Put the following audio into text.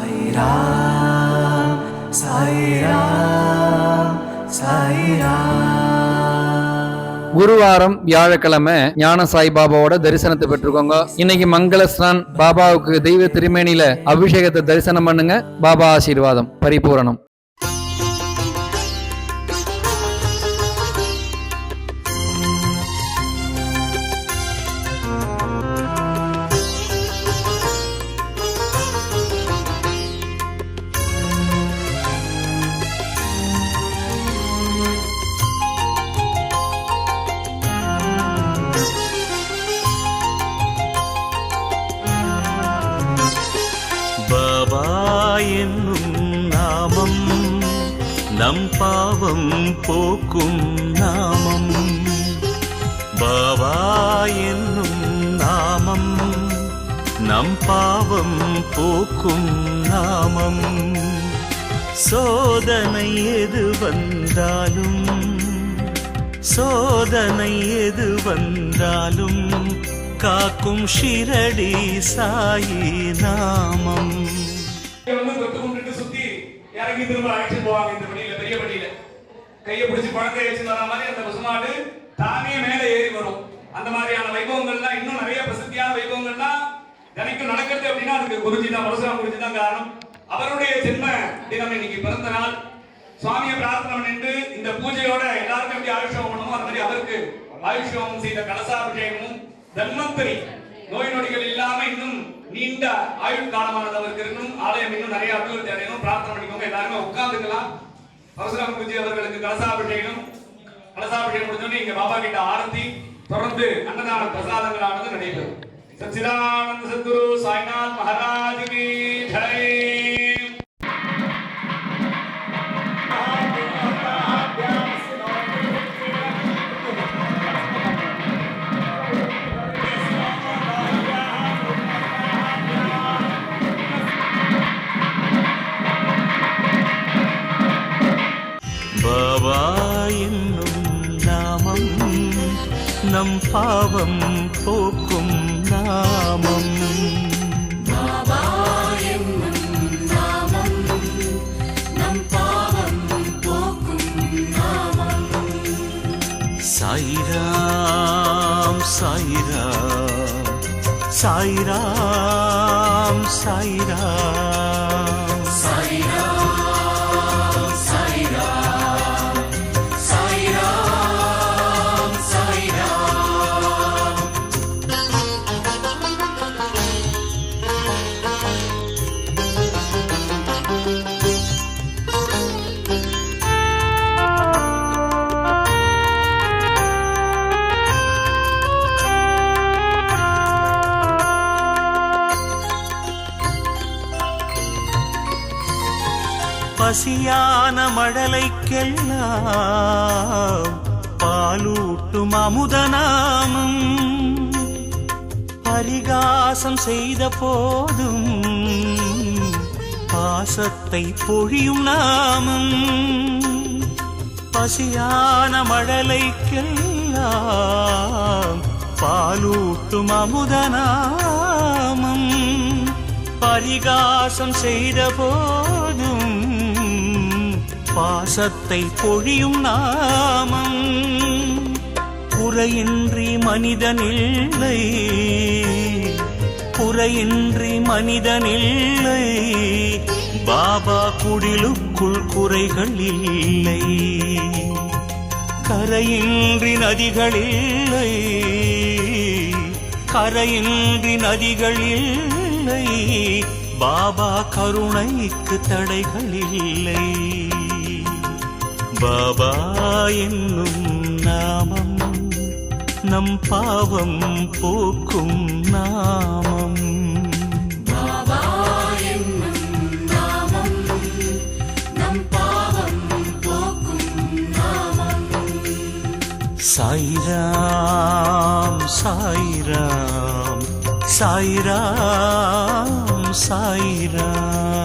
சாய்ராம் சாய்ராம் சாய்ராம். குருவாரம் வியாழக்கிழமை ஞான சாய் பாபாவோட தரிசனத்தை பெற்றுக்கோங்க. இன்னைக்கு மங்கள ஸ்நான் பாபாவுக்கு தெய்வ திருமேனியில அபிஷேகத்தை தரிசனம் பண்ணுங்க. பாபா ஆசீர்வாதம் பரிபூரணம். பாபா என்னும் நாமம் நம் பாவம் போக்கும் நாமம். பாபா என்னும் நாமம் நம் பாவம் போக்கும் நாமம். சோதனை எது வந்தாலும் சோதனை எது வந்தாலும் காக்கும் ஷிரடி சாயி நாமம். சுத்தி இறங்கி திரும்ப அழைச்சிட்டு போவாங்க. இந்த வழியில பெரிய வழியில கையை பிடிச்சி பழத்தை வச்சு வர மாதிரி அந்த பசுமாடு தானே மேலே ஏறி வரும். அந்த மாதிரியான வைபவங்கள்லாம் இன்னும் நிறைய பிரசித்தியான வைபவங்கள்லாம் தினைக்கும் நடக்கிறது அப்படின்னா அதுக்கு குருஜி தான், பரசுராம் குருஜி தான் காரணம். அவருடைய ஜென்ம தினம் இன்னைக்கு பிறந்த நாள். சுவாமியை பிரார்த்தனை பண்ணிட்டு இந்த பூஜையோட எல்லாருக்கும் எப்படி ஆயுஷம் பண்ணணுமோ அது மாதிரி அவருக்கு ஆயுஷம் செய்த கலசாபிஷேகமும் தன்வந்தரி நோய் நொடிகள் இல்லாம இன்னும் நீண்ட ஆயுள் காலமானது அவருக்கு இருக்கணும். ஆலயம் இன்னும் நிறைய அபிவிருத்தி அடையணும். பிரார்த்தனை பண்ணிக்கோங்க. எல்லாருமே உட்கார்ந்துக்கலாம். பரசுராம் குருஜி அவர்களுக்கு கலசாபிஷேகம் முடிஞ்சோடனே இங்க பாபா கிட்ட ஆரத்தி, தொடர்ந்து அன்னதான பிரசாதங்களானது நடைபெறும். சச்சிதானந்த சத்குரு சாய்நாத் மகாராஜ் கி ஜெய். பாபா என்னும் நாமம் நம் பாவம் போக்கும் நாமம். பாபா என்னும் நாமம் நம் பாவம் போக்கும் நாமம். சாய்ராம் சாய்ராம் சாய்ராம் சாய்ராம் சாய்ராம் பசியான மழலைக்கெல்லாம் பாலூட்டும் அமுதநாமம். பரிகாசம் செய்த போதும் பாசத்தை பொழியும் நாமம். பசியான மழலைக்கெல்லாம் பாலூட்டும் அமுதநாமம். பரிகாசம் செய்த போதும் பாசத்தை பொழியும் நாமம். குறையின்றி மனிதனில்லை குறையின்றி மனிதனில்லை. பாபா குடிலுக்குள் குறைகள் இல்லை. கரையின்றி நதிகளில்லை கரையின்றி நதிகளில்லை. பாபா கருணைக்கு தடைகள் இல்லை. பாபா என்னும் நாமம் நம் பாவம் போக்கும் நாமம். பாபா என்னும் நாமம் நம் பாவம் போக்கும் நாமம். சாய்ராம் சாய்ராம் சாய்ராம் சாய்ராம்.